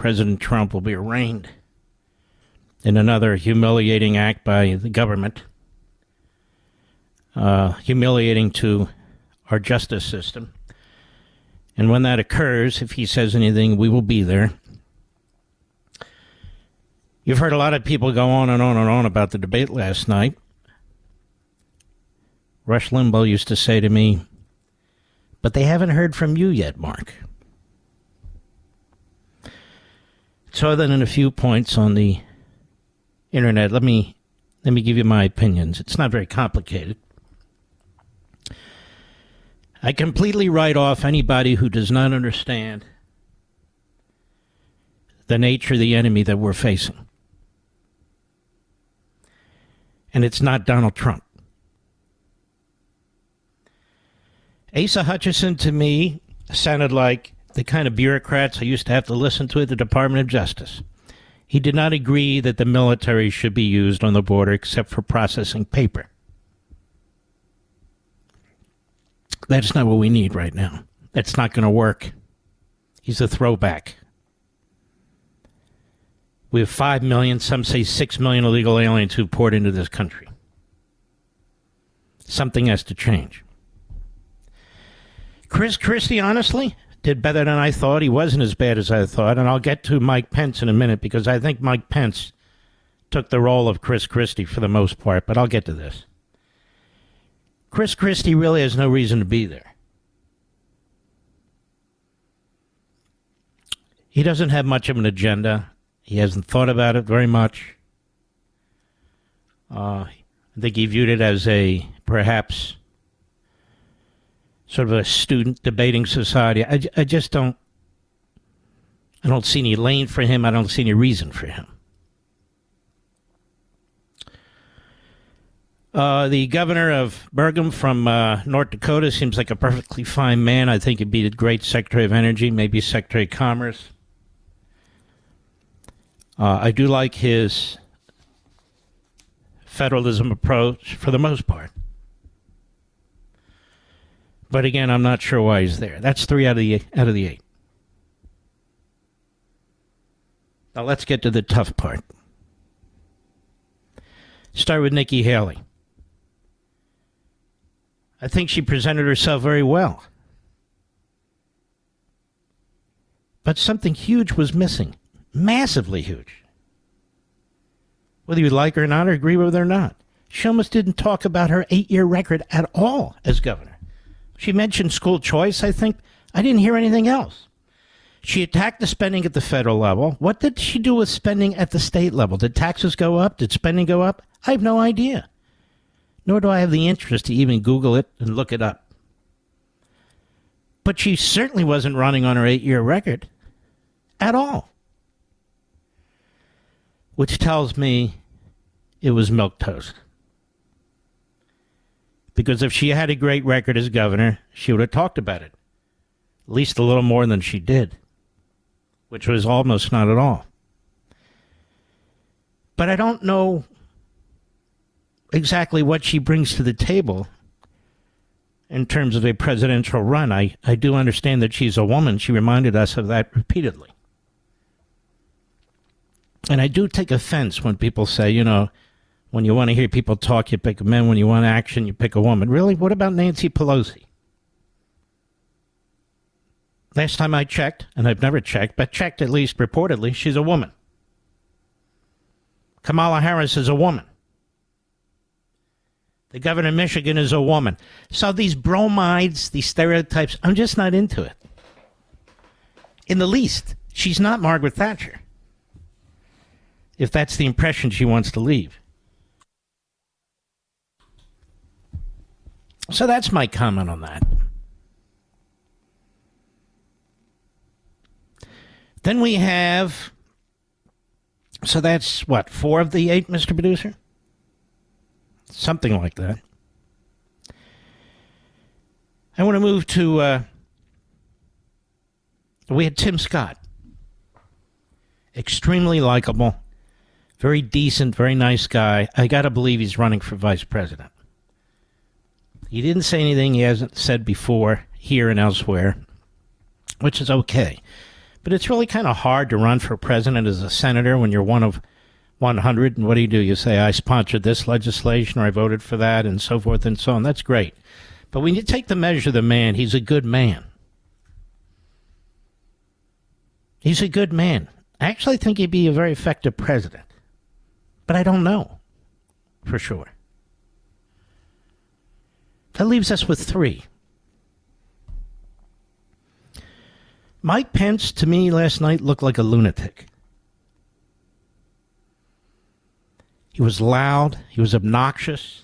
President Trump will be arraigned in another humiliating act by the government, humiliating to our justice system. And when that occurs, if he says anything, we will be there. You've heard a lot of people go on and on and on about the debate last night. Rush Limbaugh used to say to me, but they haven't heard from you yet, Mark. So other than a few points on the internet, let me give you my opinions. It's not very complicated. I completely write off anybody who does not understand the nature of the enemy that we're facing. And it's not Donald Trump. Asa Hutchinson, to me, sounded like the kind of bureaucrats I used to have to listen to at the Department of Justice. He did not agree that the military should be used on the border except for processing paper. That's not what we need right now. That's not going to work. He's a throwback. We have 5 million, some say 6 million illegal aliens who poured into this country. Something has to change. Christie, honestly, did better than I thought. He wasn't as bad as I thought. And I'll get to Mike Pence in a minute because I think Mike Pence took the role of Christie for the most part. But I'll get to this. Christie really has no reason to be there. He doesn't have much of an agenda. He hasn't thought about it very much. I think he viewed it as a, perhaps, sort of a student debating society. I just don't see any lane for him. I don't see any reason for him. The governor of Burgum from North Dakota seems like a perfectly fine man. I think he'd be a great Secretary of Energy, maybe Secretary of Commerce. I do like his federalism approach for the most part. But again, I'm not sure why he's there. That's 3 out of the 8. Now let's get to the tough part. Start with Nikki Haley. I think she presented herself very well. But something huge was missing. Massively huge. Whether you like her or not, or agree with her or not. She almost didn't talk about her 8-year record at all as governor. She mentioned school choice, I think. I didn't hear anything else. She attacked the spending at the federal level. What did she do with spending at the state level? Did taxes go up? Did spending go up? I have no idea. Nor do I have the interest to even Google it and look it up. But she certainly wasn't running on her 8-year record at all. Which tells me it was milquetoast. Because if she had a great record as governor, she would have talked about it. At least a little more than she did. Which was almost not at all. But I don't know exactly what she brings to the table in terms of a presidential run. I do understand that she's a woman. She reminded us of that repeatedly. And I do take offense when people say, you know, when you want to hear people talk, you pick a man. When you want action, you pick a woman. Really? What about Nancy Pelosi? Last time I checked, and I've never checked, but checked at least reportedly, she's a woman. Kamala Harris is a woman. The governor of Michigan is a woman. So these bromides, these stereotypes, I'm just not into it. In the least, she's not Margaret Thatcher. If that's the impression she wants to leave. So that's my comment on that. Then we have, so that's what, 4 of the 8, Mr. Producer? Something like that. I want to move to, we had Tim Scott. Extremely likable, very decent, very nice guy. I got to believe he's running for vice president. He didn't say anything he hasn't said before here and elsewhere, which is okay. But it's really kind of hard to run for president as a senator when you're one of 100. And what do? You say, I sponsored this legislation or I voted for that and so forth and so on. That's great. But when you take the measure of the man, he's a good man. He's a good man. I actually think he'd be a very effective president. But I don't know for sure. That leaves us with 3. Mike Pence, to me, last night looked like a lunatic. He was loud. He was obnoxious.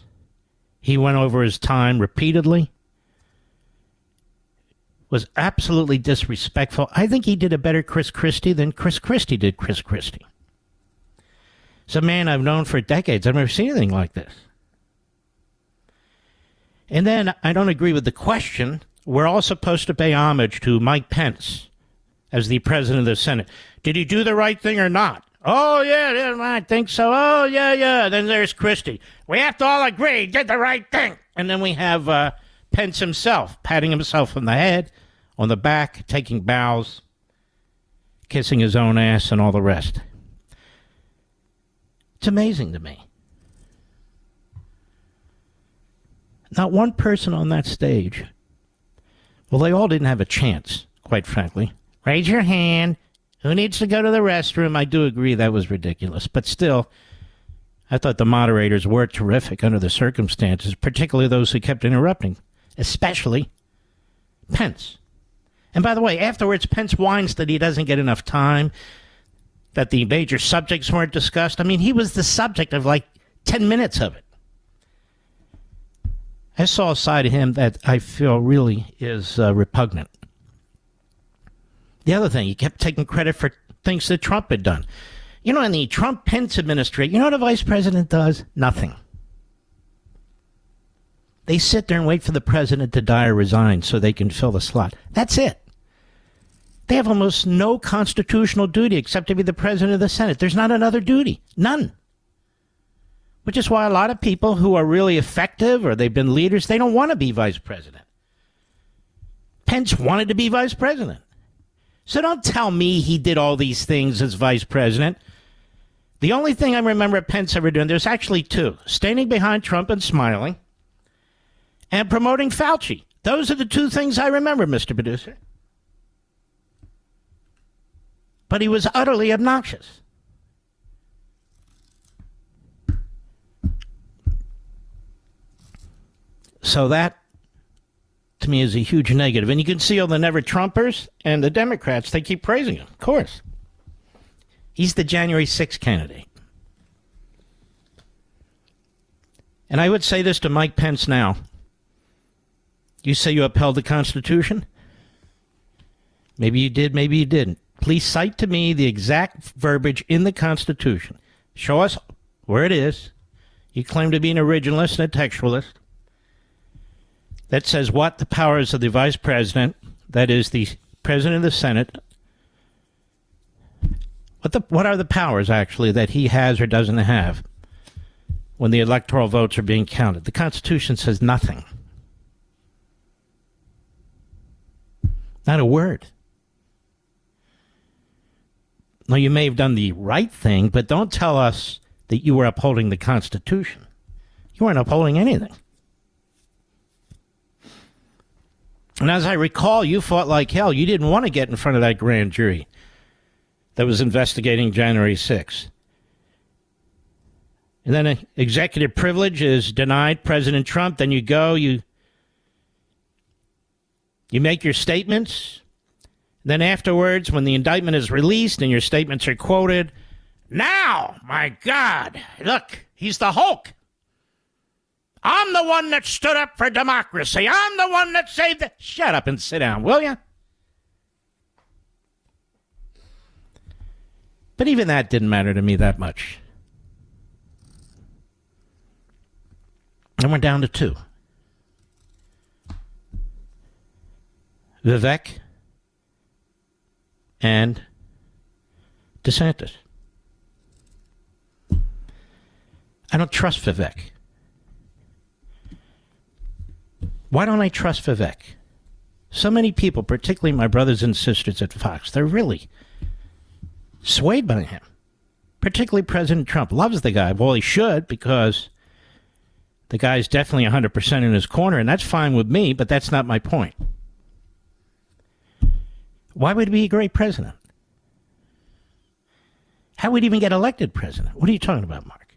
He went over his time repeatedly. Was absolutely disrespectful. I think he did a better Chris Christie than Chris Christie did Chris Christie. It's a man I've known for decades. I've never seen anything like this. And then I don't agree with the question. We're all supposed to pay homage to Mike Pence as the president of the Senate. Did he do the right thing or not? Oh, yeah, I think so. Oh, yeah. Then there's Christie. We have to all agree he did the right thing. And then we have Pence himself, patting himself on the head, on the back, taking bows, kissing his own ass, and all the rest. It's amazing to me. Not one person on that stage. Well, they all didn't have a chance, quite frankly. Raise your hand. Who needs to go to the restroom? I do agree that was ridiculous. But still, I thought the moderators were terrific under the circumstances, particularly those who kept interrupting, especially Pence. And by the way, afterwards, Pence whines that he doesn't get enough time, that the major subjects weren't discussed. I mean, he was the subject of like 10 minutes of it. I saw a side of him that I feel really is repugnant. The other thing, he kept taking credit for things that Trump had done. You know, in the Trump-Pence administration, you know what the vice president does? Nothing. They sit there and wait for the president to die or resign so they can fill the slot. That's it. They have almost no constitutional duty except to be the president of the Senate. There's not another duty. None. Which is why a lot of people who are really effective or they've been leaders, they don't want to be vice president. Pence wanted to be vice president. So don't tell me he did all these things as vice president. The only thing I remember Pence ever doing, there's actually 2. Standing behind Trump and smiling and promoting Fauci. Those are the 2 things I remember, Mr. Producer. But he was utterly obnoxious. So that, to me, is a huge negative. And you can see all the never-Trumpers and the Democrats, they keep praising him, of course. He's the January 6th candidate. And I would say this to Mike Pence now. You say you upheld the Constitution? Maybe you did, maybe you didn't. Please cite to me the exact verbiage in the Constitution. Show us where it is. You claim to be an originalist and a textualist. That says what the powers of the vice president, that is the president of the Senate, what are the powers, actually, that he has or doesn't have when the electoral votes are being counted? The Constitution says nothing. Not a word. Now, you may have done the right thing, but don't tell us that you were upholding the Constitution. You weren't upholding anything. And as I recall, you fought like hell. You didn't want to get in front of that grand jury that was investigating January 6th. And then executive privilege is denied President Trump. Then you go, you make your statements. Then afterwards, when the indictment is released and your statements are quoted, now, my God, look, he's the Hulk. I'm the one that stood up for democracy. I'm the one that saved it. Shut up and sit down, will you? But even that didn't matter to me that much. And we're down to 2. Vivek and DeSantis. I don't trust Vivek. Why don't I trust Vivek? So many people, particularly my brothers and sisters at Fox, they're really swayed by him. Particularly President Trump loves the guy. Well, he should, because the guy's definitely 100% in his corner, and that's fine with me, but that's not my point. Why would he be a great president? How would he even get elected president? What are you talking about, Mark?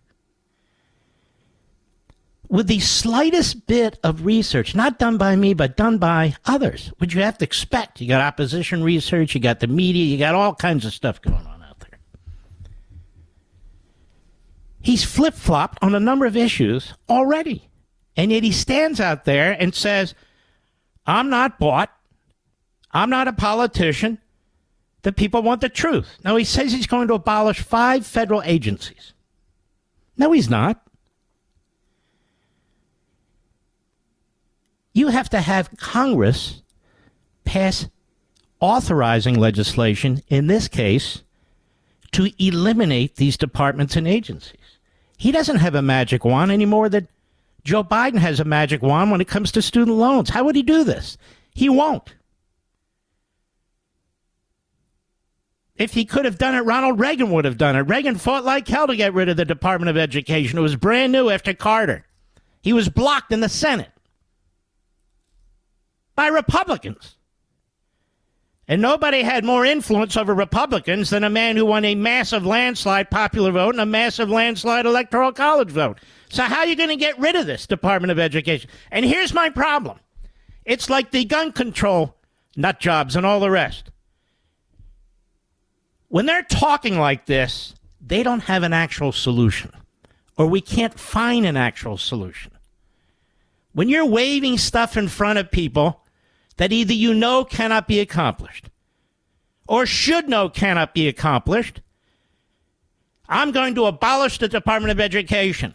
With the slightest bit of research, not done by me, but done by others, which you have to expect. You got opposition research, you got the media, you got all kinds of stuff going on out there. He's flip-flopped on a number of issues already. And yet he stands out there and says, I'm not bought. I'm not a politician. The people want the truth. Now, he says he's going to abolish 5 federal agencies. No, he's not. You have to have Congress pass authorizing legislation, in this case, to eliminate these departments and agencies. He doesn't have a magic wand any more than Joe Biden has a magic wand when it comes to student loans. How would he do this? He won't. If he could have done it, Ronald Reagan would have done it. Reagan fought like hell to get rid of the Department of Education. It was brand new after Carter. He was blocked in the Senate by Republicans. And nobody had more influence over Republicans than a man who won a massive landslide popular vote and a massive landslide electoral college vote. So how are you going to get rid of this Department of Education? And here's my problem. It's like the gun control nut jobs and all the rest. When they're talking like this, they don't have an actual solution, or we can't find an actual solution. When you're waving stuff in front of people that either you know cannot be accomplished or should know cannot be accomplished, I'm going to abolish the Department of Education.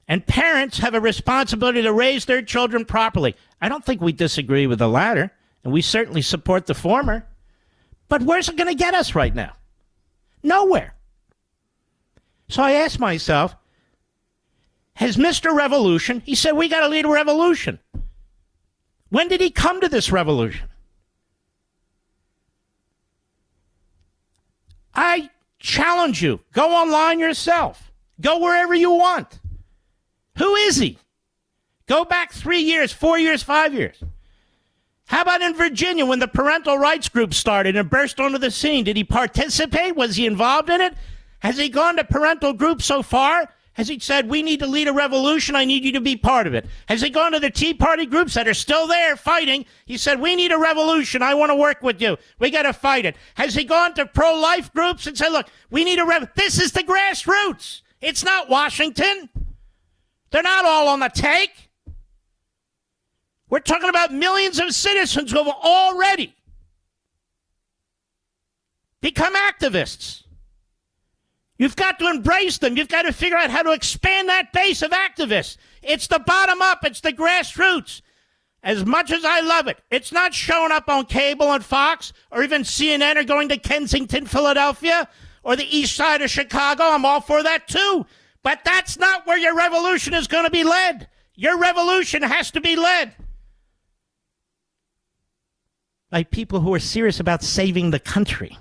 And parents have a responsibility to raise their children properly. I don't think we disagree with the latter, and we certainly support the former. But where's it going to get us right now? Nowhere. So I asked myself, has Mr. Revolution, he said we got to lead a revolution. When did he come to this revolution? I challenge you, go online yourself. Go wherever you want. Who is he? Go back 3 years, 4 years, 5 years. How about in Virginia when the parental rights group started and burst onto the scene? Did he participate? Was he involved in it? Has he gone to parental groups so far? Has he said, we need to lead a revolution, I need you to be part of it? Has he gone to the Tea Party groups that are still there fighting? He said, we need a revolution, I want to work with you. We got to fight it. Has he gone to pro-life groups and said, look, we need a revolution? This is the grassroots. It's not Washington. They're not all on the take. We're talking about millions of citizens who have already become activists. You've got to embrace them. You've got to figure out how to expand that base of activists. It's the bottom up. It's the grassroots. As much as I love it, it's not showing up on cable and Fox or even CNN or going to Kensington, Philadelphia, or the east side of Chicago. I'm all for that, too. But that's not where your revolution is going to be led. Your revolution has to be led by people who are serious about saving the country.